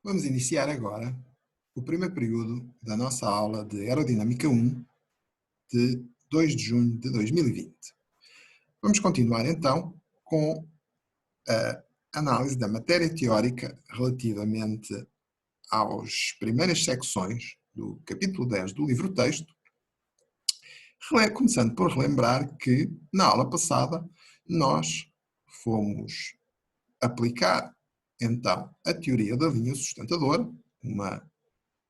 Vamos iniciar agora o primeiro período da nossa aula de Aerodinâmica 1 de 2 de junho de 2020. Vamos continuar então com a análise da matéria teórica relativamente às primeiras secções do capítulo 10 do livro-texto, começando por relembrar que na aula passada nós fomos aplicar então a teoria da linha sustentadora, uma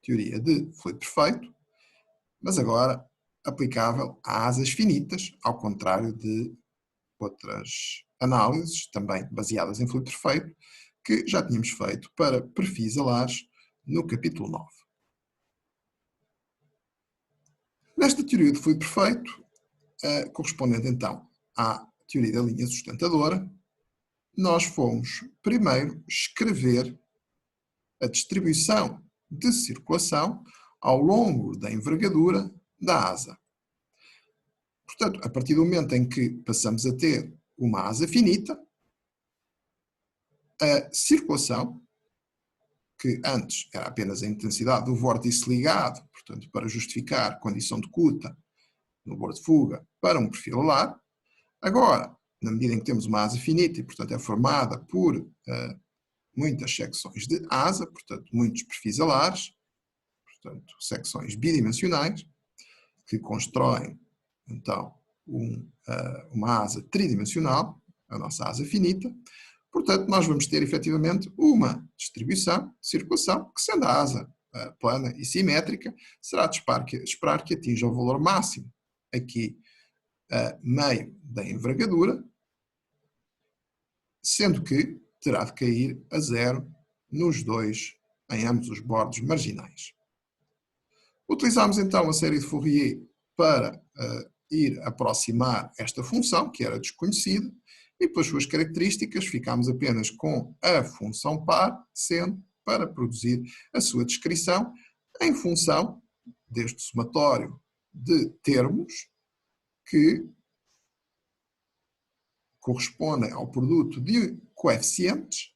teoria de fluido perfeito, mas agora aplicável a asas finitas, ao contrário de outras análises, também baseadas em fluido perfeito, que já tínhamos feito para perfis alares no capítulo 9. Nesta teoria de fluido perfeito, correspondente então à teoria da linha sustentadora, nós fomos primeiro escrever a distribuição de circulação ao longo da envergadura da asa. Portanto, a partir do momento em que passamos a ter uma asa finita, a circulação, que antes era apenas a intensidade do vórtice ligado, portanto, para justificar condição de Kuta no bordo de fuga para um perfil alar, agora, na medida em que temos uma asa finita e, portanto, é formada por muitas secções de asa, portanto, muitos perfis alares, portanto, secções bidimensionais, que constroem, então, uma asa tridimensional, a nossa asa finita. Portanto, nós vamos ter, efetivamente, uma distribuição de circulação que, sendo a asa plana e simétrica, será de esperar que atinja o valor máximo aqui a meio da envergadura, sendo que terá de cair a zero em ambos os bordos marginais. Utilizamos então a série de Fourier para ir aproximar esta função, que era desconhecida, e pelas suas características ficámos apenas com a função par, sendo para produzir a sua descrição em função deste somatório de termos que correspondem ao produto de coeficientes,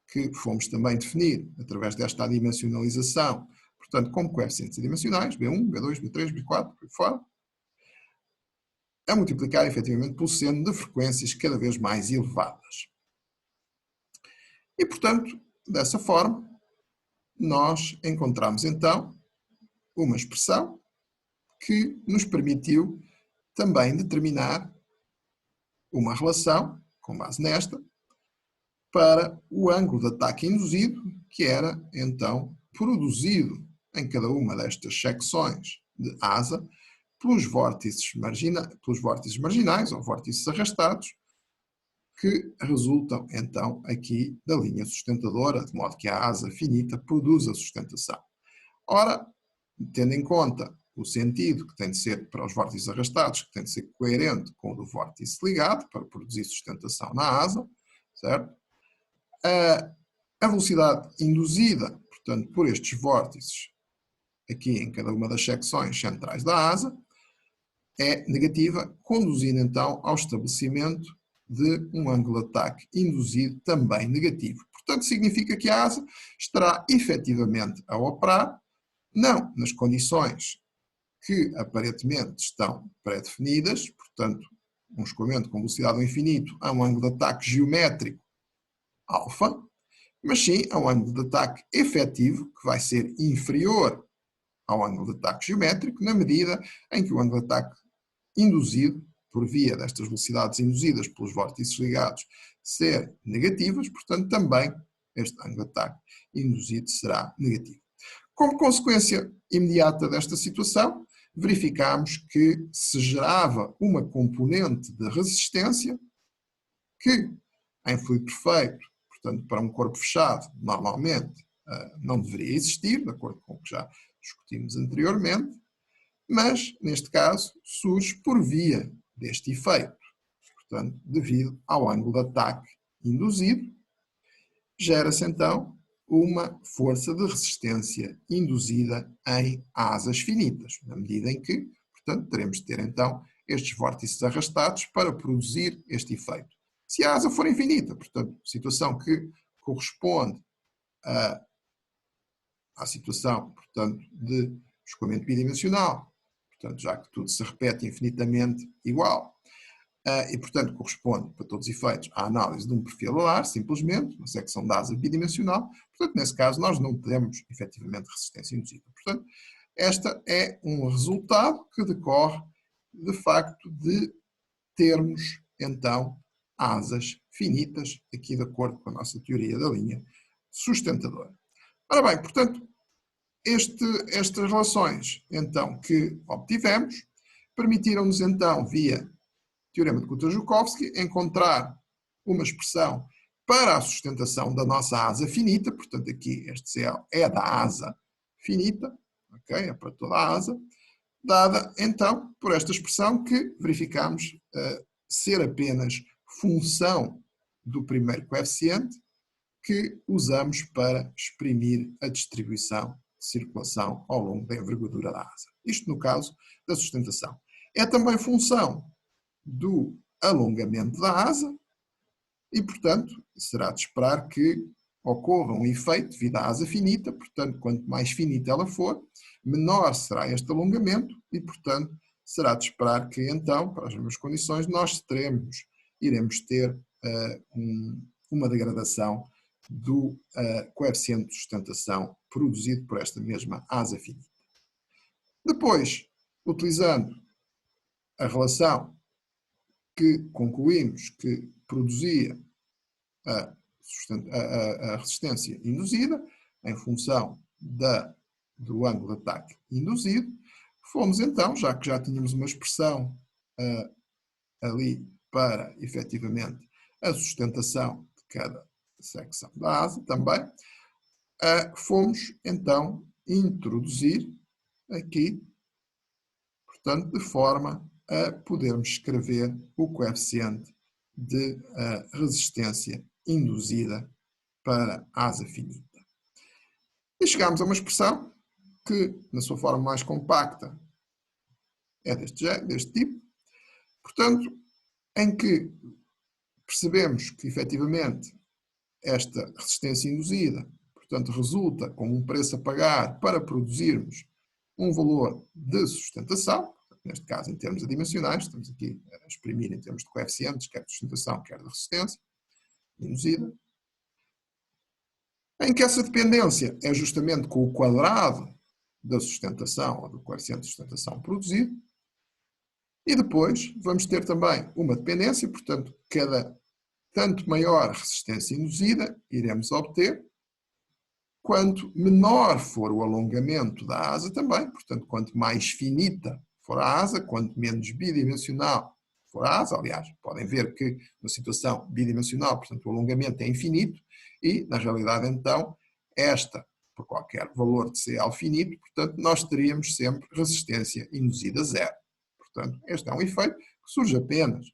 que fomos também definir através desta adimensionalização, portanto, como coeficientes adimensionais, B1, B2, B3, B4, por aí fora, a multiplicar efetivamente pelo seno de frequências cada vez mais elevadas. E, portanto, dessa forma, nós encontramos então uma expressão que nos permitiu também determinar uma relação, com base nesta, para o ângulo de ataque induzido, que era então produzido em cada uma destas secções de asa pelos vórtices marginais ou vórtices arrastados, que resultam então aqui da linha sustentadora, de modo que a asa finita produz a sustentação. Ora, tendo em conta o sentido que tem de ser para os vórtices arrastados, que tem de ser coerente com o do vórtice ligado, para produzir sustentação na asa, certo? A velocidade induzida, portanto, por estes vórtices, aqui em cada uma das secções centrais da asa, é negativa, conduzindo então ao estabelecimento de um ângulo de ataque induzido também negativo. Portanto, significa que a asa estará efetivamente a operar, não nas condições que aparentemente estão pré-definidas, portanto, um escoamento com velocidade ao infinito a um ângulo de ataque geométrico alfa, mas sim a um ângulo de ataque efetivo, que vai ser inferior ao ângulo de ataque geométrico, na medida em que o ângulo de ataque induzido, por via destas velocidades induzidas pelos vórtices ligados, ser negativas, portanto, também este ângulo de ataque induzido será negativo. Como consequência imediata desta situação, verificamos que se gerava uma componente de resistência que, em fluido perfeito, portanto, para um corpo fechado, normalmente não deveria existir, de acordo com o que já discutimos anteriormente, mas, neste caso, surge por via deste efeito. Portanto, devido ao ângulo de ataque induzido, gera-se então uma força de resistência induzida em asas finitas, na medida em que, portanto, teremos de ter então estes vórtices arrastados para produzir este efeito. Se a asa for infinita, portanto, situação que corresponde a à situação, portanto, de escoamento bidimensional, portanto, já que tudo se repete infinitamente igual. E, portanto, corresponde, para todos os efeitos, à análise de um perfil alar, simplesmente, uma secção de asa bidimensional. Portanto, nesse caso, nós não temos, efetivamente, resistência induzida. Portanto, este é um resultado que decorre, de facto, de termos, então, asas finitas, aqui de acordo com a nossa teoria da linha sustentadora. Ora bem, portanto, estas relações, então, que obtivemos, permitiram-nos, então, via teorema de Kuta-Joukowski, encontrar uma expressão para a sustentação da nossa asa finita, portanto aqui este CL é da asa finita, ok? É para toda a asa, dada então por esta expressão que verificamos ser apenas função do primeiro coeficiente que usamos para exprimir a distribuição de circulação ao longo da envergadura da asa. Isto no caso da sustentação. É também função do alongamento da asa e, portanto, será de esperar que ocorra um efeito devido à asa finita, portanto, quanto mais finita ela for, menor será este alongamento e, portanto, será de esperar que, então, para as mesmas condições, nós iremos ter uma degradação do coeficiente de sustentação produzido por esta mesma asa finita. Depois, utilizando a relação que concluímos que produzia a resistência induzida, em função do ângulo de ataque induzido, fomos então, já que já tínhamos uma expressão ali para, efetivamente, a sustentação de cada secção da asa também, fomos então introduzir aqui, portanto, de forma a podermos escrever o coeficiente de resistência induzida para a asa finita. E chegamos a uma expressão que, na sua forma mais compacta, é deste tipo, portanto, em que percebemos que, efetivamente, esta resistência induzida, portanto, resulta com um preço a pagar para produzirmos um valor de sustentação, neste caso em termos adimensionais, estamos aqui a exprimir em termos de coeficientes, quer de sustentação, quer de resistência induzida, em que essa dependência é justamente com o quadrado da sustentação, ou do coeficiente de sustentação produzido, e depois vamos ter também uma dependência, portanto, tanto maior resistência induzida iremos obter, quanto menor for o alongamento da asa também, portanto, quanto mais finita for a asa, quanto menos bidimensional for a asa, aliás, podem ver que na situação bidimensional, portanto, o alongamento é infinito e, na realidade, então, por qualquer valor de CL finito, portanto, nós teríamos sempre resistência induzida zero. Portanto, este é um efeito que surge apenas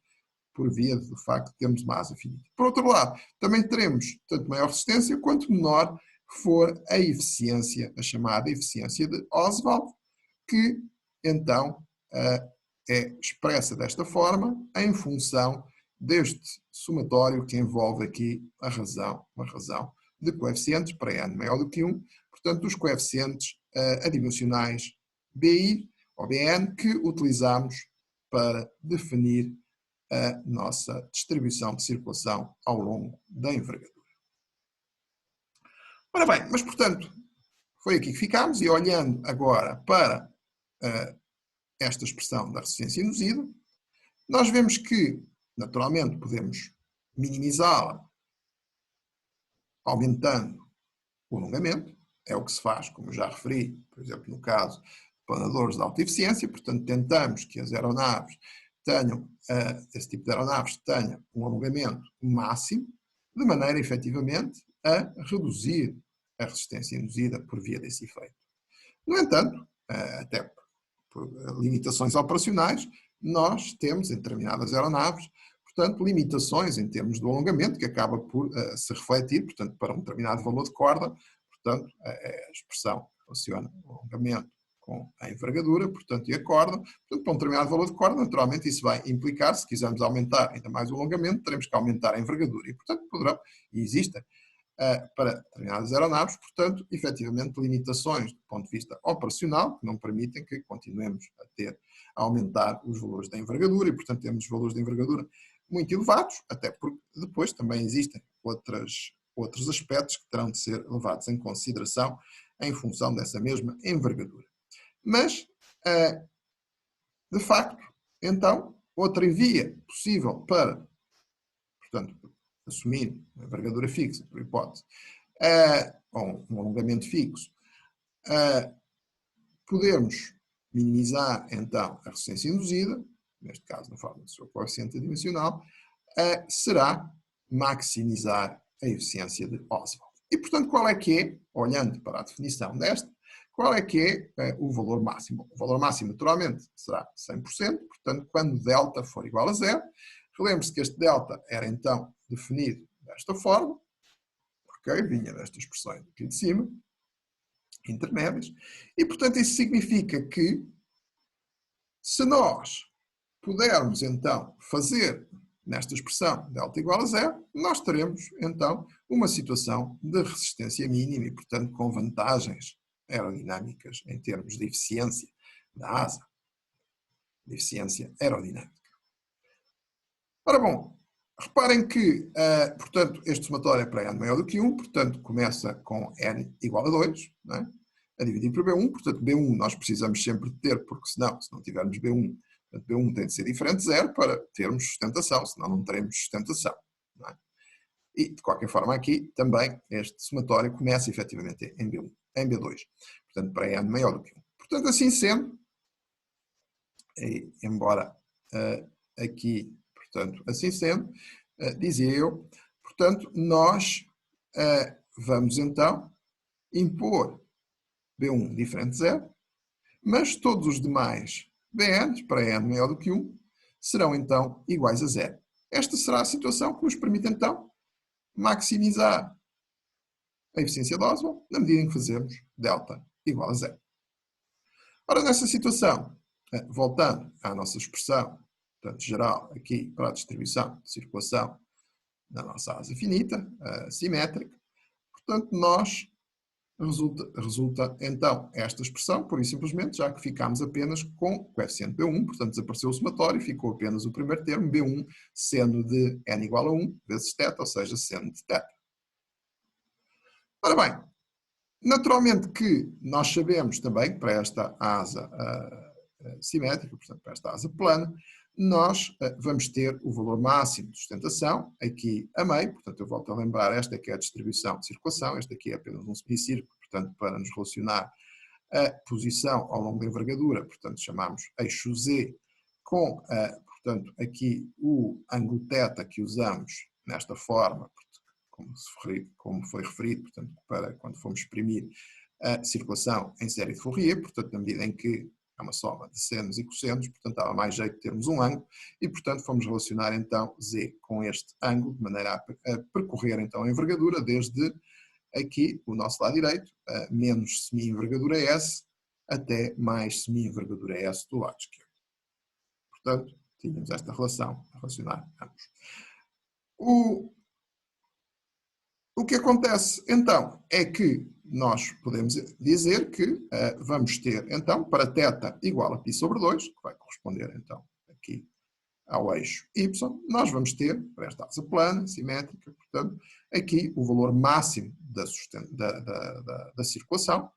por via do facto de termos uma asa finita. Por outro lado, também teremos tanto maior resistência quanto menor for a eficiência, a chamada eficiência de Oswald, que então é expressa desta forma em função deste somatório que envolve aqui uma razão de coeficientes para n maior do que 1, portanto, os coeficientes adimensionais BI ou BN que utilizamos para definir a nossa distribuição de circulação ao longo da envergadura. Ora bem, mas portanto, foi aqui que ficámos e olhando agora para esta expressão da resistência induzida, nós vemos que, naturalmente, podemos minimizá-la aumentando o alongamento, é o que se faz, como já referi, por exemplo, no caso de planadores de alta eficiência, portanto, tentamos que as aeronaves esse tipo de aeronaves tenha um alongamento máximo, de maneira, efetivamente, a reduzir a resistência induzida por via desse efeito. No entanto, até por limitações operacionais, nós temos em determinadas aeronaves, portanto, limitações em termos do alongamento, que acaba por se refletir, portanto, para um determinado valor de corda, portanto, a expressão relaciona o alongamento com a envergadura, portanto, e a corda, portanto, para um determinado valor de corda, naturalmente isso vai implicar, se quisermos aumentar ainda mais o alongamento, teremos que aumentar a envergadura, e, portanto, existem para determinadas aeronaves, portanto, efetivamente, limitações do ponto de vista operacional que não permitem que continuemos a aumentar os valores da envergadura e, portanto, temos valores de envergadura muito elevados, até porque depois também existem outros aspectos que terão de ser levados em consideração em função dessa mesma envergadura. Mas, de facto, então, outra via possível para, portanto, assumir uma envergadura fixa, por hipótese, ou um alongamento fixo, podemos minimizar, então, a resistência induzida, neste caso, na forma do seu coeficiente adimensional, será maximizar a eficiência de Oswald. E, portanto, qual é que é, olhando para a definição desta, qual é que é o valor máximo? O valor máximo, naturalmente, será 100%, portanto, quando delta for igual a zero. Relembre-se que este delta era, então, definido desta forma, ok? Vinha destas expressões aqui de cima, intermédias, e, portanto, isso significa que, se nós pudermos, então, fazer nesta expressão delta igual a zero, nós teremos, então, uma situação de resistência mínima e, portanto, com vantagens aerodinâmicas em termos de eficiência da asa, de eficiência aerodinâmica. Ora bom, reparem que, portanto, este somatório é para n maior do que 1, portanto, começa com n igual a 2, não é? A dividir por B1, portanto, B1 nós precisamos sempre de ter, porque senão, se não tivermos B1, portanto, B1 tem de ser diferente de 0 para termos sustentação, senão não teremos sustentação. Não é? E, de qualquer forma, aqui também este somatório começa efetivamente em B1, em B2, portanto, para n maior do que 1. Portanto, assim sendo, e, embora aqui, portanto, assim sendo, dizia eu, portanto, nós vamos então impor B1 diferente de 0, mas todos os demais Bn, para n maior do que 1, serão então iguais a 0. Esta será a situação que nos permite então maximizar a eficiência de Oswald na medida em que fazemos delta igual a 0. Ora, nessa situação, voltando à nossa expressão, portanto, geral aqui para a distribuição de circulação na nossa asa finita, simétrica, portanto, nós resulta então esta expressão, pura e simplesmente, já que ficámos apenas com o coeficiente B1, portanto desapareceu o somatório, ficou apenas o primeiro termo, B1, seno de n igual a 1 vezes θ, ou seja, seno de θ. Ora bem, naturalmente que nós sabemos também, para esta asa simétrica, portanto para esta asa plana, nós vamos ter o valor máximo de sustentação aqui a meio, portanto eu volto a lembrar, esta aqui é a distribuição de circulação, esta aqui é apenas um semicírculo, portanto para nos relacionar a posição ao longo da envergadura, portanto chamamos eixo Z, com, portanto, aqui o ângulo θ que usamos nesta forma, como foi referido, portanto, para quando fomos exprimir a circulação em série de Fourier, portanto, na medida em que é uma soma de senos e cossenos, portanto, dava mais jeito de termos um ângulo, e, portanto, fomos relacionar, então, Z com este ângulo, de maneira a percorrer, então, a envergadura, desde aqui, o nosso lado direito, menos semi-envergadura S, até mais semi-envergadura S do lado esquerdo. Portanto, tínhamos esta relação a relacionar ambos. O que acontece, então, é que nós podemos dizer que vamos ter, então, para θ igual a π sobre 2, que vai corresponder, então, aqui ao eixo y, nós vamos ter, para esta asa plana, simétrica, portanto, aqui o valor máximo da circulação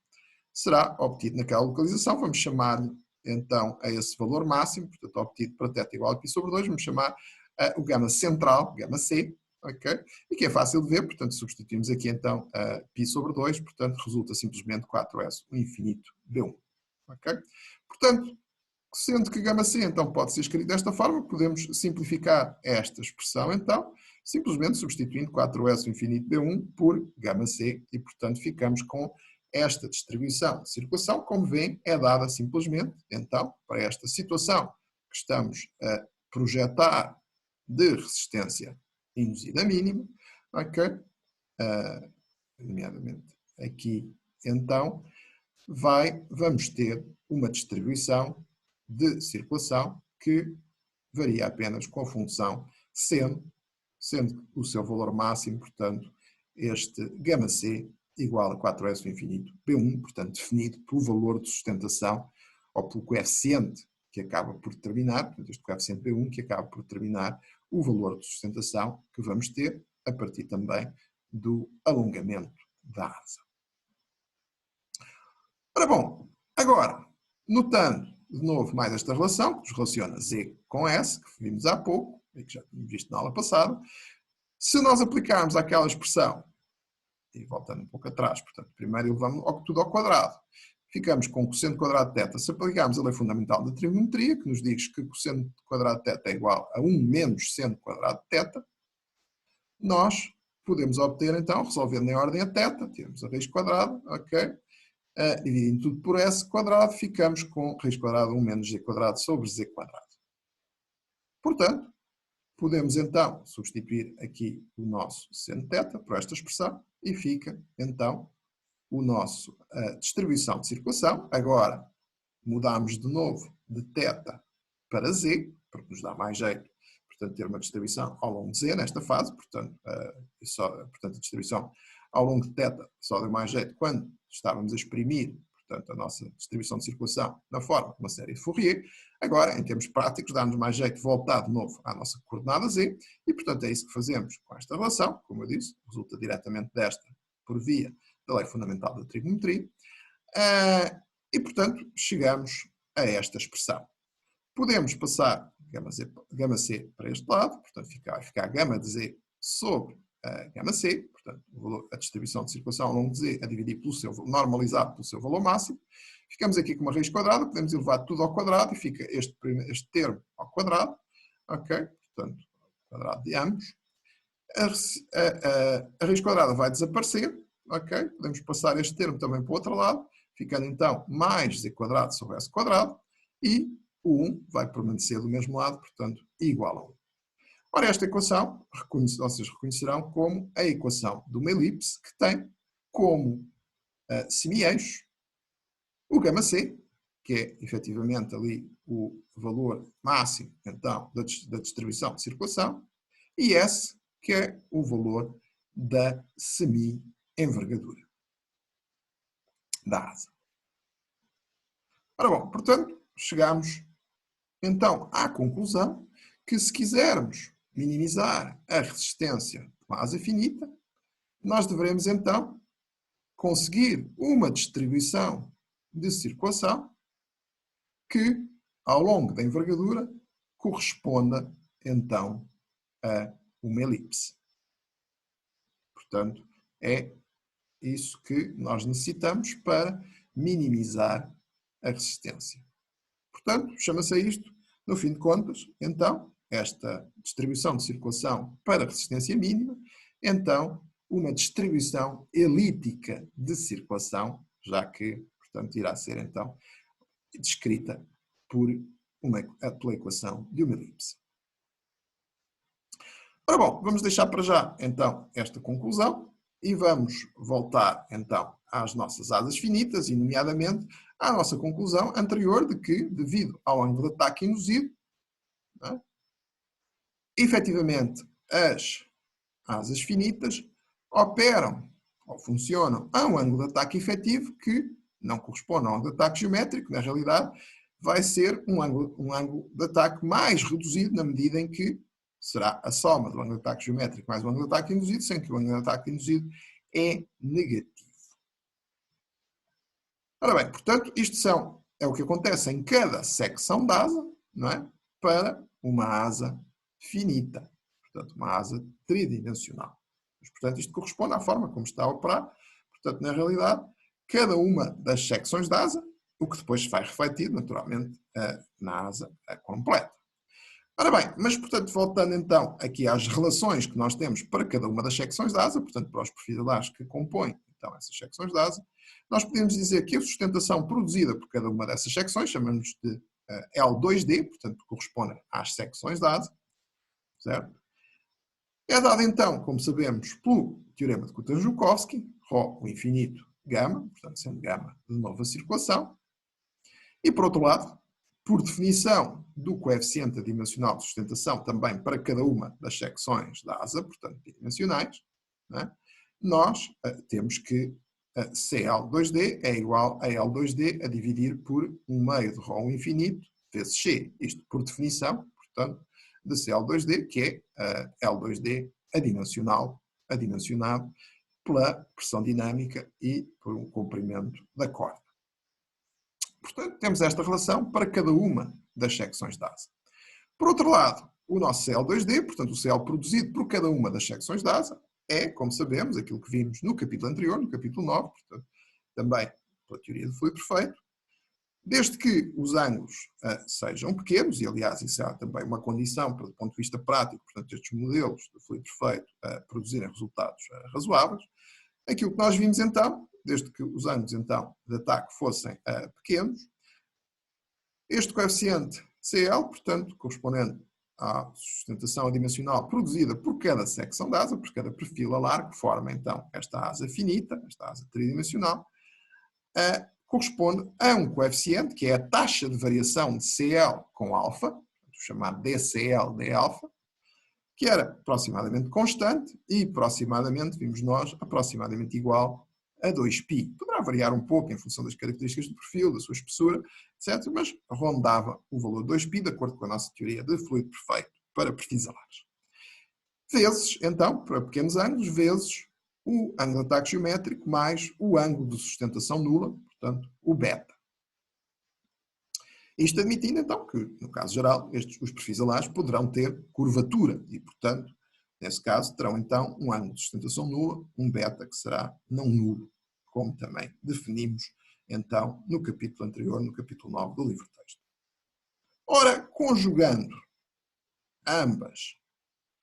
será obtido naquela localização, vamos chamar-lhe, então, a esse valor máximo, portanto, obtido para θ igual a π sobre 2, vamos chamar o gama central, gama C, ok? E que é fácil de ver, portanto, substituímos aqui então π sobre 2, portanto, resulta simplesmente 4S, o infinito B1, ok? Portanto, sendo que gama C então pode ser escrito desta forma, podemos simplificar esta expressão então, simplesmente substituindo 4S o infinito B1 por gama C e, portanto, ficamos com esta distribuição de circulação, como veem, é dada simplesmente, então, para esta situação que estamos a projetar de resistência induzida mínima, ok? Nomeadamente aqui, então, vamos ter uma distribuição de circulação que varia apenas com a função seno, sendo o seu valor máximo, portanto, este γc igual a 4s ao infinito B1, portanto, definido pelo valor de sustentação ou pelo coeficiente que acaba por determinar, portanto, este coeficiente B1 que acaba por determinar o valor de sustentação que vamos ter a partir também do alongamento da asa. Ora bom, agora, notando de novo mais esta relação, que nos relaciona Z com S, que vimos há pouco, e que já tínhamos visto na aula passada, se nós aplicarmos aquela expressão, e voltando um pouco atrás, portanto, primeiro elevamos tudo ao quadrado, ficamos com o cosseno quadrado de θ. Se aplicarmos a lei fundamental da trigonometria, que nos diz que o cosseno quadrado de θ é igual a 1 menos seno quadrado de θ, nós podemos obter, então, resolvendo em ordem a θ, temos a raiz quadrada, ok? Dividindo tudo por s quadrado, ficamos com raiz quadrada 1 menos z quadrado sobre z quadrado. Portanto, podemos então substituir aqui o nosso seno θ por esta expressão e fica então o nosso distribuição de circulação. Agora mudamos de novo de θ para z, porque nos dá mais jeito, portanto, ter uma distribuição ao longo de z nesta fase, portanto, a distribuição ao longo de θ só deu mais jeito quando estávamos a exprimir, portanto, a nossa distribuição de circulação na forma de uma série de Fourier. Agora, em termos práticos, dá-nos mais jeito voltar de novo à nossa coordenada z e, portanto, é isso que fazemos com esta relação, como eu disse, resulta diretamente desta por via da lei fundamental da trigonometria e, portanto, chegamos a esta expressão. Podemos passar γc para este lado, portanto, vai ficar γ de z sobre γc, portanto, a distribuição de circulação ao longo de z a dividir pelo seu, normalizado pelo seu valor máximo. Ficamos aqui com uma raiz quadrada, podemos elevar tudo ao quadrado e fica este termo ao quadrado, ok? Portanto, quadrado de ambos. A raiz quadrada vai desaparecer, ok? Podemos passar este termo também para o outro lado, ficando então mais z quadrado sobre s quadrado e o 1 vai permanecer do mesmo lado, portanto, igual a 1. Ora, esta equação, vocês reconhecerão como a equação de uma elipse que tem como semi-eixo o γc, que é efetivamente ali o valor máximo então, da distribuição de circulação, e S, que é o valor da semi-envergadura da asa. Ora bom, portanto, chegamos então à conclusão que se quisermos minimizar a resistência de uma asa finita, nós devemos então conseguir uma distribuição de circulação que, ao longo da envergadura, corresponda então a uma elipse. Portanto, é isso que nós necessitamos para minimizar a resistência. Portanto, chama-se a isto, no fim de contas, então, esta distribuição de circulação para resistência mínima, então, uma distribuição elíptica de circulação, já que, portanto, irá ser, então, descrita pela equação de uma elipse. Ora bom, vamos deixar para já, então, esta conclusão e vamos voltar, então, às nossas asas finitas e, nomeadamente, à nossa conclusão anterior de que, devido ao ângulo de ataque induzido, efetivamente, as asas finitas operam ou funcionam a um ângulo de ataque efetivo que não corresponde ao ângulo de ataque geométrico, na realidade vai ser um ângulo de ataque mais reduzido na medida em que será a soma do ângulo de ataque geométrico mais o ângulo de ataque induzido, sem que o ângulo de ataque induzido é negativo. Ora bem, portanto, isto é o que acontece em cada secção da asa, não é? Para uma asa finita, portanto, uma asa tridimensional. Mas, portanto, isto corresponde à forma como está a operar. Portanto, na realidade, cada uma das secções da asa, o que depois vai refletir, naturalmente, na asa completa. Ora bem, mas, portanto, voltando então aqui às relações que nós temos para cada uma das secções da asa, portanto, para os perfis alares que compõem, então, essas secções da asa, nós podemos dizer que a sustentação produzida por cada uma dessas secções, chamamos de L2D, portanto, corresponde às secções da asa, certo? É dada então, como sabemos, pelo teorema de Kutan-Joukowski, ρ o infinito γ, portanto, sendo γ de novo a circulação, e por outro lado, por definição do coeficiente adimensional de sustentação também para cada uma das secções da asa, portanto, bidimensionais, né? nós temos que CL2D é igual a L2D a dividir por 1 meio de ρ infinito vezes C. Isto por definição, portanto, de CL2D, que é L2D adimensionado pela pressão dinâmica e por um comprimento da corda. Portanto, temos esta relação para cada uma das secções de asa. Por outro lado, o nosso CL2D, portanto o CL produzido por cada uma das secções de asa, é, como sabemos, aquilo que vimos no capítulo anterior, no capítulo 9, portanto, também pela teoria do fluido perfeito, desde que os ângulos sejam pequenos, e aliás isso é também uma condição, do ponto de vista prático, portanto, estes modelos do fluido perfeito produzirem resultados razoáveis. Aquilo que nós vimos então, desde que os ângulos então de ataque fossem pequenos, este coeficiente CL, portanto, correspondente à sustentação adimensional produzida por cada secção de asa, por cada perfil alar, que forma então esta asa finita, esta asa tridimensional, corresponde a um coeficiente, que é a taxa de variação de CL com alfa, o chamado DCL de alfa, que era aproximadamente constante e aproximadamente, vimos nós, aproximadamente igual a 2π. Poderá variar um pouco em função das características do perfil, da sua espessura, etc., mas rondava o valor 2π, de acordo com a nossa teoria de fluido perfeito para perfis alares. Vezes, então, para pequenos ângulos, vezes o ângulo de ataque geométrico mais o ângulo de sustentação nula, portanto, o beta. Isto admitindo, então, que, no caso geral, os perfis alares poderão ter curvatura e, portanto, nesse caso, terão, então, um ângulo de sustentação nula, um beta que será não nulo, como também definimos, então, no capítulo anterior, no capítulo 9 do livro-texto. Ora, conjugando ambas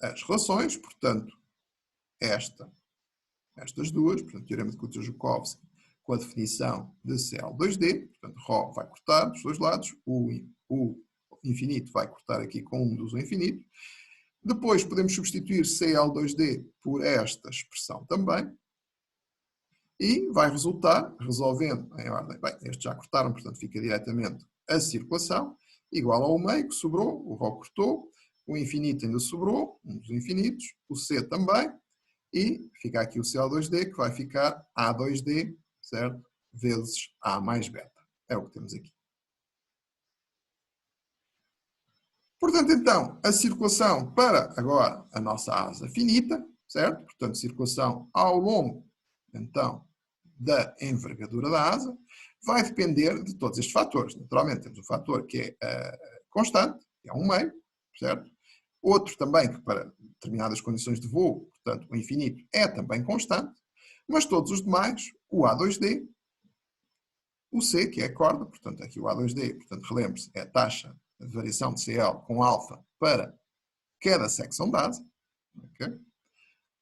as relações, portanto, estas duas, portanto, teorema de Kutzer-Joukowski, com a definição de CL2D, portanto, ρ vai cortar dos dois lados, o infinito vai cortar aqui com um dos infinito. Depois podemos substituir CL2D por esta expressão também, e vai resultar, resolvendo em ordem, bem, estes já cortaram, portanto fica diretamente a circulação, igual ao meio que sobrou, o ρ cortou, o infinito ainda sobrou, um dos infinitos, o C também, e fica aqui o CL2D, que vai ficar A2D, certo? Vezes A mais beta. É o que temos aqui. Portanto, então, a circulação para agora a nossa asa finita, certo? Portanto, circulação ao longo, então, da envergadura da asa, vai depender de todos estes fatores. Naturalmente, temos um fator que é constante, que é 1/2, certo? Outro também que para determinadas condições de voo, portanto, o infinito é também constante, mas todos os demais, o A2D, o C, que é a corda, portanto, aqui o A2D, portanto, relembre-se, é a taxa de variação de CL com alfa para cada secção de asa. Okay?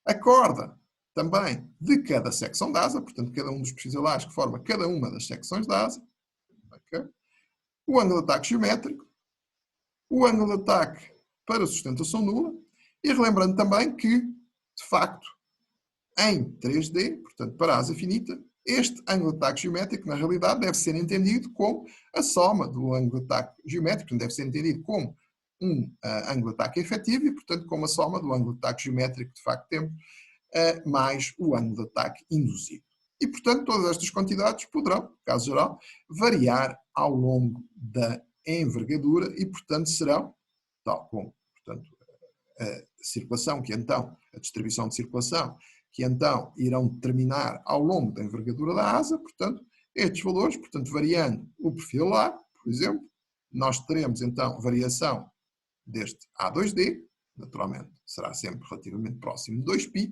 A corda também de cada secção de asa, portanto, cada um dos perfis alares que forma cada uma das secções de asa. Okay? O ângulo de ataque geométrico, o ângulo de ataque para sustentação nula, e relembrando também que, de facto, em 3D, portanto, para a asa finita, este ângulo de ataque geométrico, na realidade, deve ser entendido como a soma do ângulo de ataque geométrico, portanto, deve ser entendido como um ângulo de ataque efetivo e, portanto, como a soma do ângulo de ataque geométrico que, de facto, temos, mais o ângulo de ataque induzido. E, portanto, todas estas quantidades poderão, no caso geral, variar ao longo da envergadura e, portanto, serão, tal como, portanto, a circulação, que então, a distribuição de circulação, que então irão determinar ao longo da envergadura da asa, portanto, estes valores, portanto, variando o perfil alar, por exemplo, nós teremos então variação deste A2D, naturalmente será sempre relativamente próximo de 2π,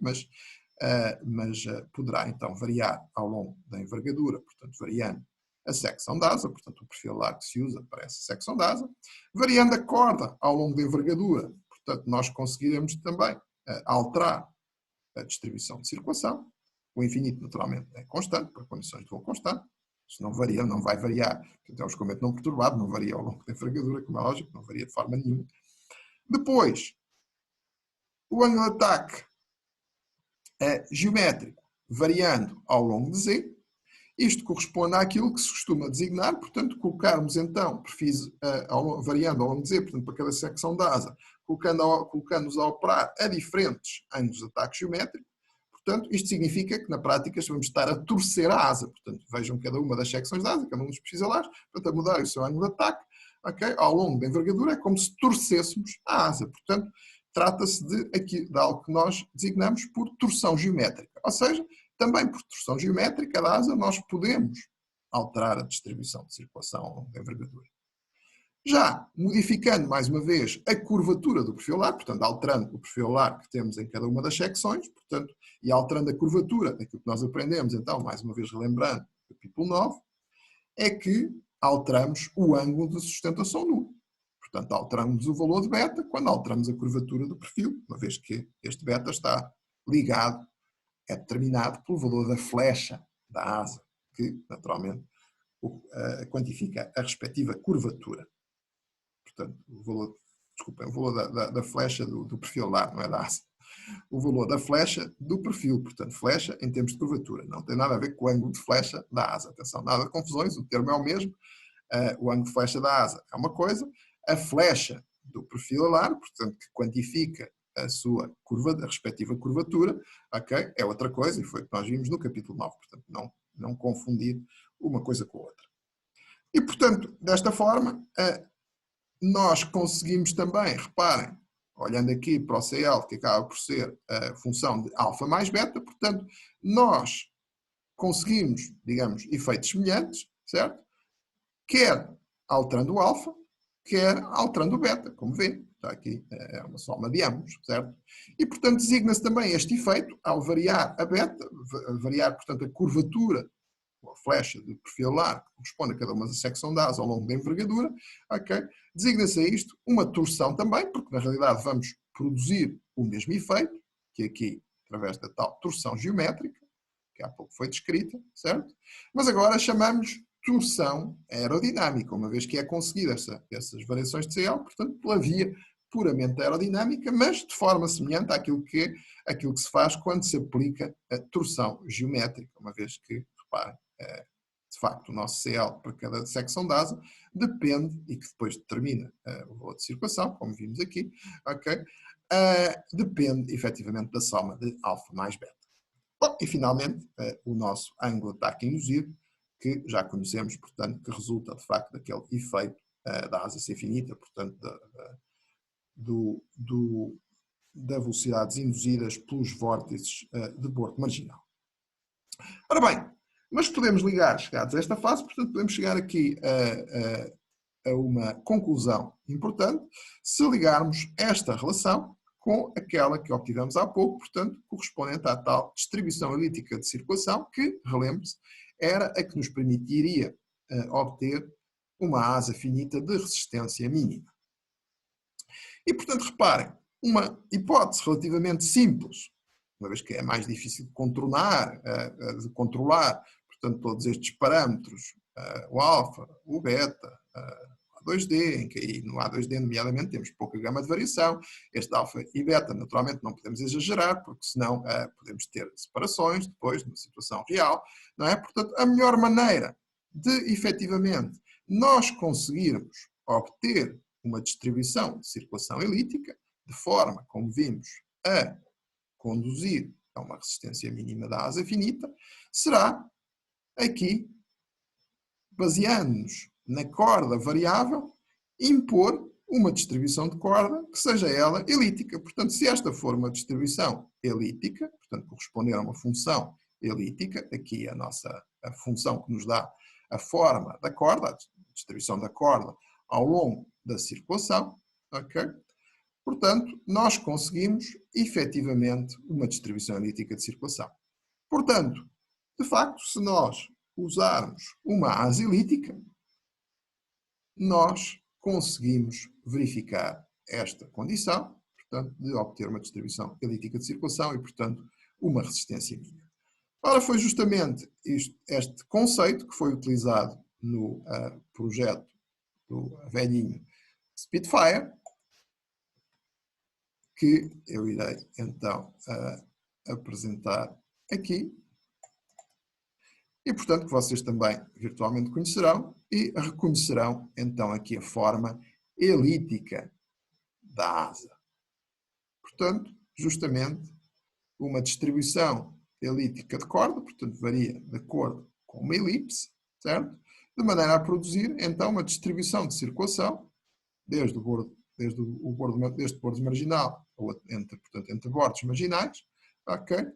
mas poderá então variar ao longo da envergadura, portanto, variando a secção de asa, portanto, o perfil alar que se usa para essa secção de asa, variando a corda ao longo da envergadura, portanto, nós conseguiremos também alterar a distribuição de circulação. O infinito, naturalmente, é constante, para condições de voo constante. Se não varia, não vai variar. Portanto, é um escoamento não perturbado, não varia ao longo da envergadura, como é lógico, não varia de forma nenhuma. Depois, o ângulo de ataque é geométrico, variando ao longo de Z. Isto corresponde àquilo que se costuma designar, portanto, colocarmos então perfis variando ao longo de Z, portanto, para cada secção da asa, colocando-nos a operar a diferentes ângulos de ataque geométrico. Portanto, isto significa que na prática vamos estar a torcer a asa. Portanto, vejam cada uma das secções da asa, cada um dos fuselares, portanto, a mudar o seu ângulo de ataque, okay, ao longo da envergadura, é como se torcêssemos a asa. Portanto, trata-se de algo que nós designamos por torção geométrica. Ou seja, também por torção geométrica da asa nós podemos alterar a distribuição de circulação ao longo da envergadura. Já modificando, mais uma vez, a curvatura do perfil alar, portanto, alterando o perfil alar que temos em cada uma das secções, portanto, e alterando a curvatura, aquilo que nós aprendemos, então, mais uma vez relembrando, capítulo 9, é que alteramos o ângulo de sustentação nu. Portanto, alteramos o valor de beta quando alteramos a curvatura do perfil, uma vez que este beta está ligado, é determinado pelo valor da flecha da asa, que, naturalmente, quantifica a respectiva curvatura. Portanto, o valor da flecha do perfil alar, não é da asa. O valor da flecha do perfil, portanto, flecha em termos de curvatura. Não tem nada a ver com o ângulo de flecha da asa. Atenção, nada de confusões, o termo é o mesmo. O ângulo de flecha da asa é uma coisa. A flecha do perfil alar, portanto, que quantifica a sua a respectiva curvatura, okay, é outra coisa, e foi o que nós vimos no capítulo 9. Portanto, não confundir uma coisa com a outra. E, portanto, desta forma, nós conseguimos também, reparem, olhando aqui para o CL, que acaba por ser a função de alfa mais beta, portanto, nós conseguimos, digamos, efeitos semelhantes, certo? Quer alterando o alfa, quer alterando o beta, como vê. Está aqui, é uma soma de ambos, certo? E, portanto, designa-se também este efeito, ao variar a beta, variar, portanto, a curvatura, a flecha de perfil alar, que corresponde a cada uma da secção da asa ao longo da envergadura, okay? Designa-se a isto uma torção também, porque na realidade vamos produzir o mesmo efeito, que aqui, através da tal torção geométrica, que há pouco foi descrita, certo? Mas agora chamamos torção aerodinâmica, uma vez que é conseguida essas variações de CL, portanto, pela via puramente aerodinâmica, mas de forma semelhante àquilo que se faz quando se aplica a torção geométrica, uma vez que, reparem, de facto, o nosso CL para cada secção de asa depende, e que depois determina o valor de circulação, como vimos aqui, okay? Depende efetivamente da soma de alfa mais beta. Bom, e finalmente, o nosso ângulo de ataque induzido, que já conhecemos, portanto, que resulta de facto daquele efeito da asa ser finita, portanto, das velocidades induzidas pelos vórtices de bordo marginal. Ora bem, mas podemos ligar, chegados a esta fase, portanto, podemos chegar aqui a uma conclusão importante se ligarmos esta relação com aquela que obtivemos há pouco, portanto, correspondente à tal distribuição elíptica de circulação, que, relembre-se, era a que nos permitiria obter uma asa finita de resistência mínima. E, portanto, reparem, uma hipótese relativamente simples, uma vez que é mais difícil de controlar, portanto, todos estes parâmetros, o alfa, o beta, A2D, em que aí no A2D, nomeadamente, temos pouca gama de variação. Este alfa e beta, naturalmente, não podemos exagerar, porque senão podemos ter separações depois, numa situação real, não é? Portanto, a melhor maneira de, efetivamente, nós conseguirmos obter uma distribuição de circulação elíptica, de forma, como vimos, a conduzir a uma resistência mínima da asa finita, será aqui, baseando-nos na corda variável, impor uma distribuição de corda que seja ela elíptica. Portanto, se esta for uma distribuição elíptica, portanto, corresponder a uma função elíptica, aqui a função que nos dá a forma da corda, a distribuição da corda ao longo da circulação, ok? Portanto, nós conseguimos efetivamente uma distribuição elíptica de circulação. Portanto, de facto, se nós usarmos uma asa elíptica, nós conseguimos verificar esta condição, portanto, de obter uma distribuição elíptica de circulação e, portanto, uma resistência mínima. Ora, foi justamente este conceito que foi utilizado no projeto do velhinho Spitfire, que eu irei então apresentar aqui, e portanto que vocês também virtualmente conhecerão e reconhecerão então aqui a forma elíptica da asa. Portanto, justamente uma distribuição elíptica de corda, portanto varia de acordo com uma elipse, certo? De maneira a produzir, então, uma distribuição de circulação desde deste bordo marginal, portanto, entre bordos marginais, ok?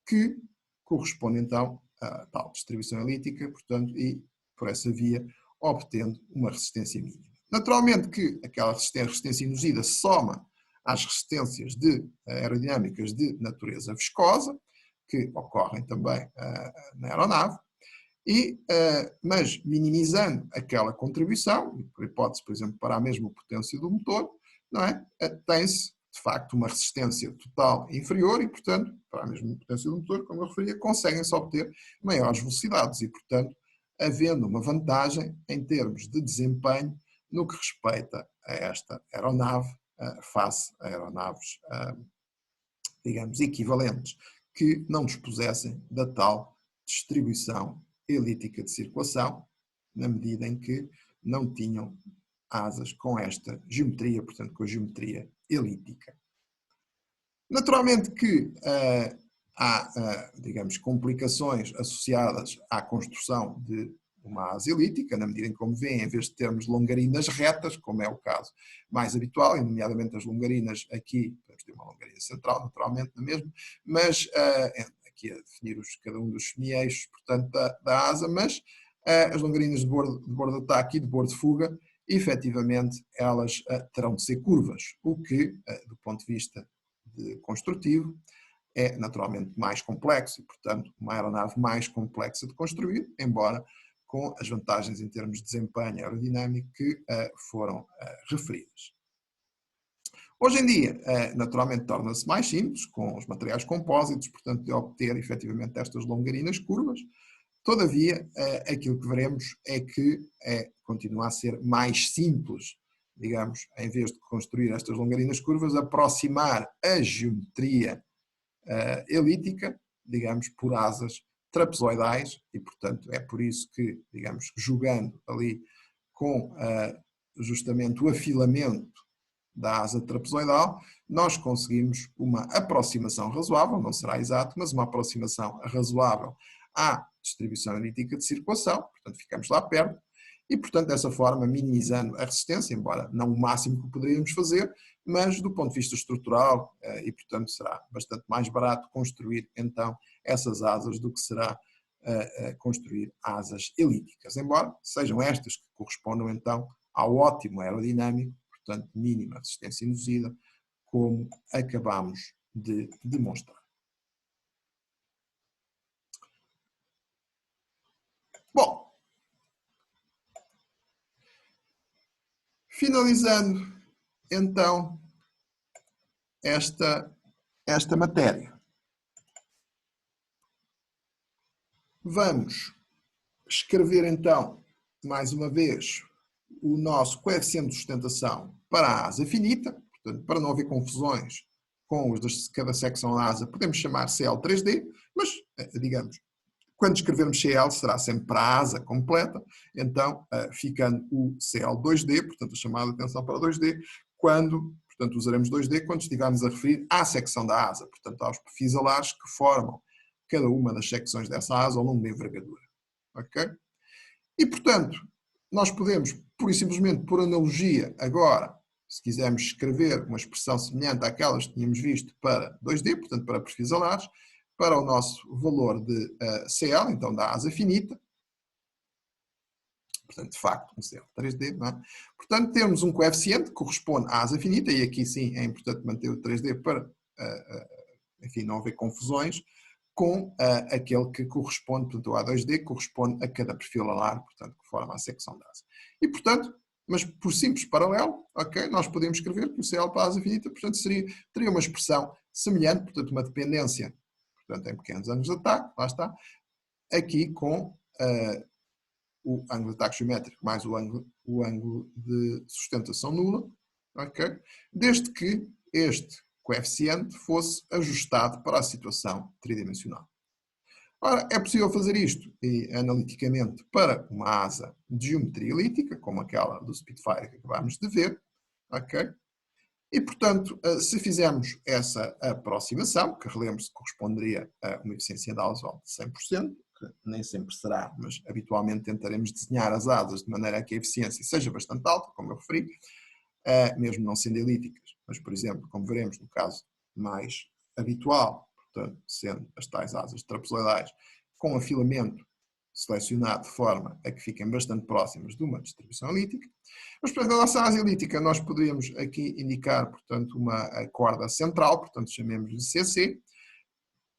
Que corresponde, então, a tal distribuição elíptica, portanto, e por essa via obtendo uma resistência mínima. Naturalmente que aquela resistência induzida soma às resistências aerodinâmicas de natureza viscosa, que ocorrem também na aeronave, mas minimizando aquela contribuição, por hipótese, por exemplo, para a mesma potência do motor, não é? Tem-se, de facto, uma resistência total inferior e, portanto, para a mesma potência do motor, como eu referia, conseguem-se obter maiores velocidades e, portanto, havendo uma vantagem em termos de desempenho no que respeita a esta aeronave face a aeronaves, digamos, equivalentes, que não dispusessem da tal distribuição elíptica de circulação, na medida em que não tinham asas com esta geometria, portanto, com a geometria elíptica. Naturalmente que há, digamos, complicações associadas à construção de uma asa elíptica, na medida em que, como veem, em vez de termos longarinas retas, como é o caso mais habitual, e nomeadamente as longarinas aqui, temos de ter uma longarina central, naturalmente, na mesma, mas aqui a definir cada um dos semi-eixos, portanto, da asa, mas as longarinas de bordo de ataque e de bordo de fuga, efetivamente, elas terão de ser curvas, o que, do ponto de vista construtivo, é naturalmente mais complexo e, portanto, uma aeronave mais complexa de construir, embora com as vantagens em termos de desempenho aerodinâmico que foram referidas. Hoje em dia, naturalmente, torna-se mais simples, com os materiais compósitos, portanto, de obter efetivamente estas longarinas curvas. Todavia, aquilo que veremos é que continua a ser mais simples, digamos, em vez de construir estas longarinas curvas, aproximar a geometria elíptica, digamos, por asas trapezoidais, e, portanto, é por isso que, digamos, jogando ali com justamente o afilamento da asa trapezoidal, nós conseguimos uma aproximação razoável, não será exato, mas uma aproximação razoável à distribuição elíptica de circulação, portanto, ficamos lá perto, e, portanto, dessa forma, minimizando a resistência, embora não o máximo que poderíamos fazer, mas do ponto de vista estrutural, e, portanto, será bastante mais barato construir, então, essas asas do que será construir asas elípticas, embora sejam estas que correspondam, então, ao ótimo aerodinâmico, portanto, mínima resistência induzida, como acabamos de demonstrar. Bom, finalizando, então, esta matéria. Vamos escrever, então, mais uma vez, o nosso coeficiente de sustentação para a asa finita, portanto, para não haver confusões com os de cada secção da asa, podemos chamar CL3D, mas, digamos, quando escrevermos CL será sempre para a asa completa, então ficando o CL2D, portanto a chamada atenção para 2D, quando, portanto usaremos 2D quando estivermos a referir à secção da asa, portanto aos perfis alares que formam cada uma das secções dessa asa ao longo da envergadura. Ok? E portanto, nós podemos, pura e simplesmente por analogia, agora, se quisermos escrever uma expressão semelhante àquelas que tínhamos visto para 2D, portanto para perfis alares, para o nosso valor de CL, então da asa finita, portanto, de facto, um CL 3D, não é? Portanto, temos um coeficiente que corresponde à asa finita, e aqui sim é importante manter o 3D para, enfim, não haver confusões, com aquele que corresponde, portanto, o A2D, que corresponde a cada perfil alar, portanto, que forma a secção da asa. E, portanto, mas por simples paralelo, ok, nós podemos escrever que o CL para a asa finita, portanto, teria uma expressão semelhante, portanto, uma dependência, portanto, em pequenos ângulos de ataque, lá está, aqui com o ângulo de ataque geométrico mais o ângulo de sustentação nula, ok? Desde que este coeficiente fosse ajustado para a situação tridimensional. Ora, é possível fazer isto analiticamente para uma asa de geometria elíptica, como aquela do Spitfire que acabámos de ver, ok? E, portanto, se fizermos essa aproximação, que relembre-se corresponderia a uma eficiência de Auswald de 100%, que nem sempre será, mas habitualmente tentaremos desenhar as asas de maneira a que a eficiência seja bastante alta, como eu referi, mesmo não sendo elípticas, mas, por exemplo, como veremos no caso mais habitual, portanto, sendo as tais asas trapezoidais, com afilamento selecionado de forma a que fiquem bastante próximas de uma distribuição elíptica. Mas, portanto, na nossa asa elíptica nós poderíamos aqui indicar, portanto, uma corda central, portanto, chamemos-lhe CC.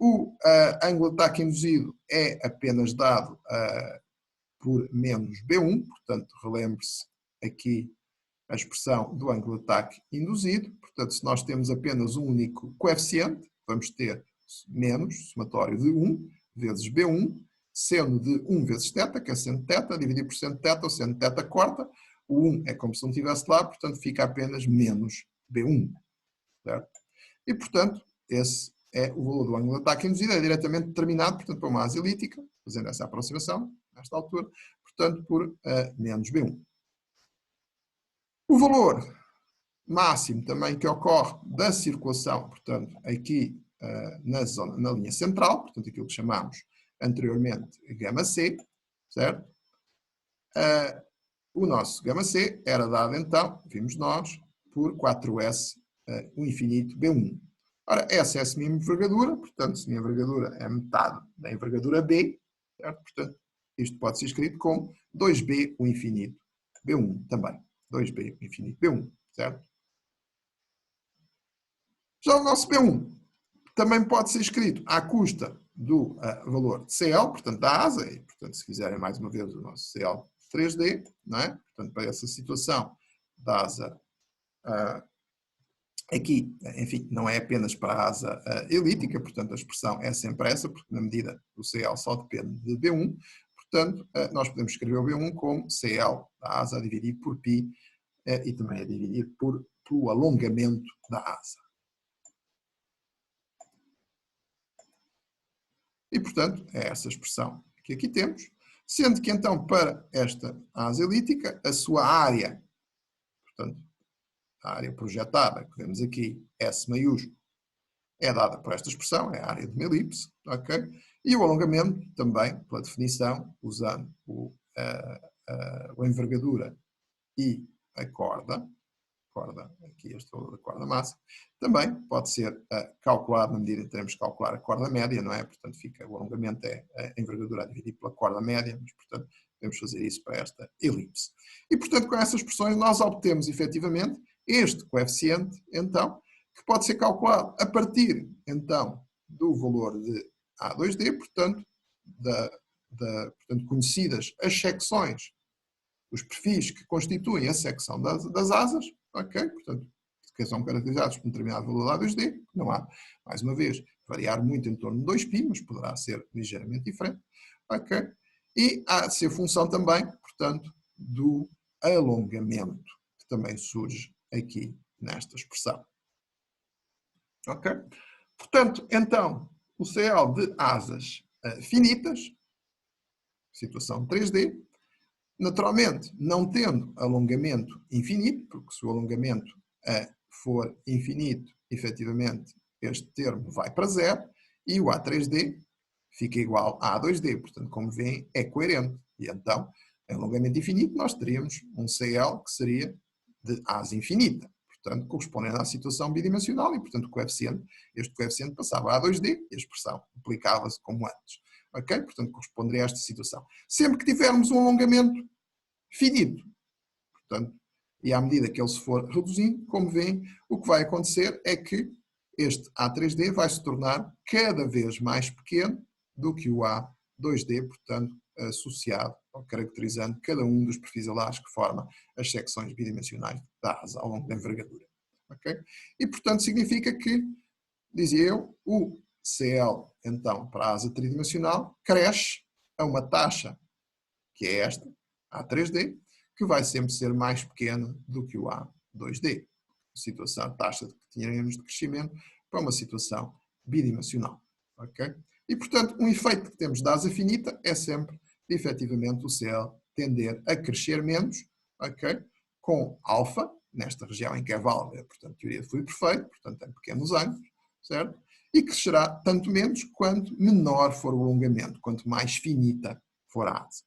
O ângulo de ataque induzido é apenas dado por menos B1, portanto, relembre-se aqui a expressão do ângulo de ataque induzido. Portanto, se nós temos apenas um único coeficiente, vamos ter menos, somatório de 1 vezes B1, seno de 1 vezes θ, que é seno de θ, dividir por seno de θ, o seno de θ corta, o 1 é como se não estivesse lá, portanto fica apenas menos B1. Certo? E, portanto, esse é o valor do ângulo de ataque induzido, é diretamente determinado, portanto, por uma asa elíptica, fazendo essa aproximação, nesta altura, portanto, por menos B1. O valor máximo também que ocorre da circulação, portanto, aqui na linha central, portanto, aquilo que chamamos anteriormente γC, certo? O nosso γC era dado, então, vimos nós, por 4S, o infinito B1. Ora, essa é a semi-envergadura, portanto, semi-envergadura é metade da envergadura B, certo? Portanto, isto pode ser escrito como 2B, o infinito B1 também. 2B, o infinito B1, certo? Já o nosso B1 também pode ser escrito à custa do valor de CL, portanto, da asa, e, portanto, se quiserem mais uma vez o nosso CL 3D, não é? Portanto, para essa situação da asa aqui, enfim, não é apenas para a asa elíptica, portanto, a expressão é sempre essa, porque na medida do CL só depende de B1, portanto, nós podemos escrever o B1 como CL da asa a dividir por π e também a dividir pelo alongamento da asa. E, portanto, é essa expressão que aqui temos, sendo que, então, para esta asa elíptica, a sua área, portanto, a área projetada, que vemos aqui, S maiúsculo, é dada por esta expressão, é a área de uma elipse, ok? E o alongamento também, pela definição, usando a envergadura e a corda, aqui este valor da corda máxima, também pode ser calculado na medida em que teremos que calcular a corda média, não é? Portanto, o alongamento é a envergadura a dividir pela corda média, mas, portanto, podemos fazer isso para esta elipse. E, portanto, com essas expressões nós obtemos, efetivamente, este coeficiente, então, que pode ser calculado a partir, então, do valor de A2D, portanto, portanto conhecidas as secções, os perfis que constituem a secção das asas, ok? Portanto, que são caracterizados por um determinado valor de A2D, não há, mais uma vez, variar muito em torno de 2π, mas poderá ser ligeiramente diferente, ok? E há de ser função também, portanto, do alongamento, que também surge aqui nesta expressão. Ok? Portanto, então, o CL de asas finitas, situação 3D, naturalmente, não tendo alongamento infinito, porque se o alongamento for infinito, efetivamente, este termo vai para zero, e o A3D fica igual a A2D. Portanto, como veem, é coerente. E então, em alongamento infinito, nós teríamos um CL que seria de asa infinita. Portanto, correspondendo à situação bidimensional e, portanto, este coeficiente passava a A2D e a expressão aplicava-se como antes. Ok? Portanto, corresponderia a esta situação. Sempre que tivermos um alongamento finito, portanto, e à medida que ele se for reduzindo, como veem, o que vai acontecer é que este A3D vai se tornar cada vez mais pequeno do que o A2D, portanto, associado ou caracterizando cada um dos perfis alares que formam as secções bidimensionais da asa ao longo da envergadura. Okay? E, portanto, significa que, dizia eu, o CL, então, para a asa tridimensional, cresce a uma taxa, que é esta, A3D, que vai sempre ser mais pequena do que o A2D. A taxa que tínhamos de crescimento para uma situação bidimensional. Okay? E, portanto, um efeito que temos da asa finita é sempre, efetivamente, o CL tender a crescer menos, okay? Com alfa, nesta região em que é válida, portanto, teoria de fluido perfeito, portanto, tem pequenos ângulos, certo? E crescerá tanto menos quanto menor for o alongamento, quanto mais finita for a asa.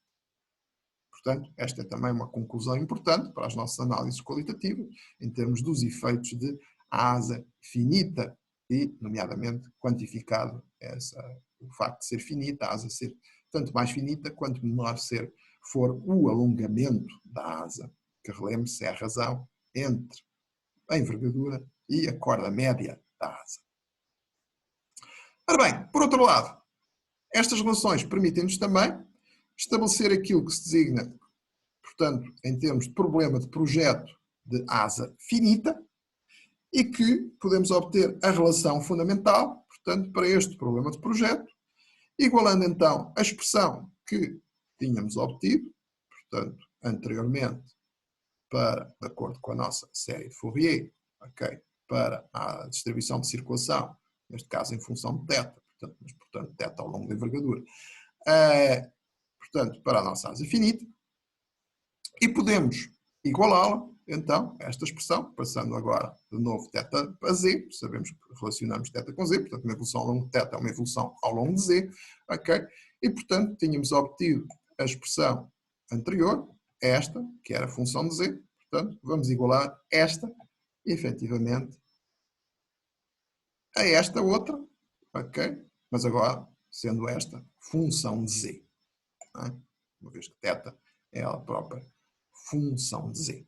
Portanto, esta é também uma conclusão importante para as nossas análises qualitativas, em termos dos efeitos de asa finita e, nomeadamente, quantificado o facto de ser finita, a asa ser tanto mais finita quanto menor for o alongamento da asa, que relembre-se é a razão entre a envergadura e a corda média da asa. Ora bem, por outro lado, estas relações permitem-nos também estabelecer aquilo que se designa, portanto, em termos de problema de projeto de asa finita, e que podemos obter a relação fundamental, portanto, para este problema de projeto, igualando então a expressão que tínhamos obtido, portanto, anteriormente, de acordo com a nossa série de Fourier, okay, para a distribuição de circulação, neste caso em função de θ, portanto, θ ao longo da envergadura, portanto, para a nossa asa finita, e podemos igualá-la, então, esta expressão, passando agora de novo θ a z, sabemos que relacionamos θ com z, portanto, uma evolução ao longo de θ é uma evolução ao longo de z, ok? E, portanto, tínhamos obtido a expressão anterior, esta, que era a função de z, portanto, vamos igualar esta, efetivamente, a esta outra, ok? Mas agora, sendo esta função de z, não é? Uma vez que θ é ela própria função de z.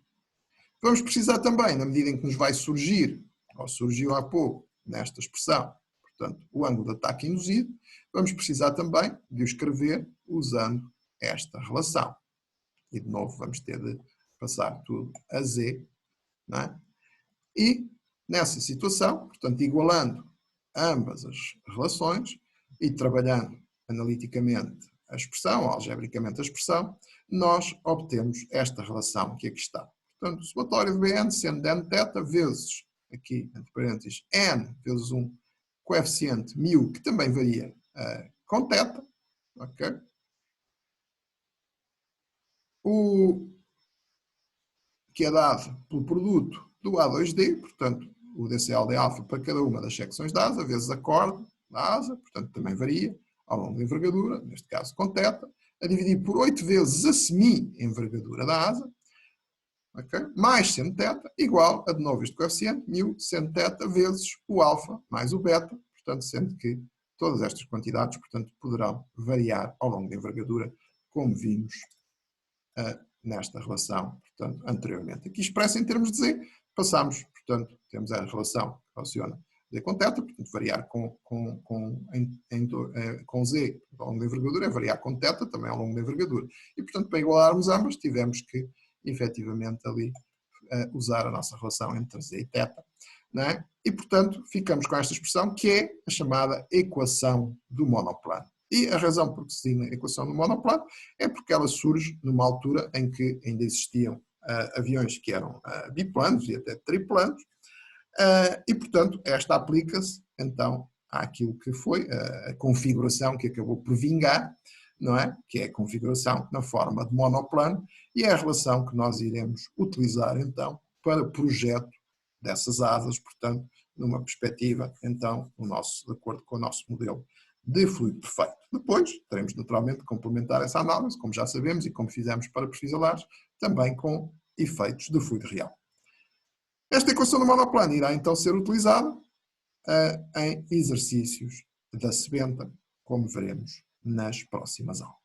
Vamos precisar também, na medida em que nos vai surgir, ou surgiu há pouco, nesta expressão, portanto, o ângulo de ataque induzido, vamos precisar também de o escrever usando esta relação. E, de novo, vamos ter de passar tudo a z, não é? E, nessa situação, portanto, igualando ambas as relações e trabalhando analiticamente a expressão, ou algebricamente a expressão, nós obtemos esta relação que aqui está. Portanto, o somatório de Bn sendo dnθ vezes, aqui entre parênteses, n vezes um coeficiente μ, que também varia com θ, ok? Que é dado pelo produto do A2D, portanto, o DCL de alfa para cada uma das secções da asa, vezes a corda da asa, portanto, também varia ao longo da envergadura, neste caso com θ, a dividir por 8 vezes a semi-envergadura da asa, okay? Mais seno θ, igual a, de novo, este coeficiente, μ seno θ vezes o alfa mais o beta, portanto, sendo que todas estas quantidades, portanto, poderão variar ao longo da envergadura, como vimos nesta relação, portanto, anteriormente. Aqui expressa em termos de z, passamos, portanto, temos a relação que relaciona z com θ, portanto, variar com z ao longo da envergadura é variar com θ também ao longo da envergadura. E, portanto, para igualarmos ambas, tivemos que, efetivamente, ali usar a nossa relação entre z e θ, não é? E, portanto, ficamos com esta expressão que é a chamada equação do monoplano. E a razão por que se designa a equação do monoplano é porque ela surge numa altura em que ainda existiam aviões que eram biplanos e até triplanos, e, portanto, esta aplica-se, então, àquilo que foi a configuração que acabou por vingar, não é? Que é a configuração na forma de monoplano, e é a relação que nós iremos utilizar, então, para o projeto dessas asas, portanto, numa perspectiva, então, de acordo com o nosso modelo de fluido perfeito. Depois, teremos naturalmente de complementar essa análise, como já sabemos e como fizemos para perfis alares, também com efeitos de fluido real. Esta equação do monoplano irá então ser utilizada em exercícios da sebenta, como veremos nas próximas aulas.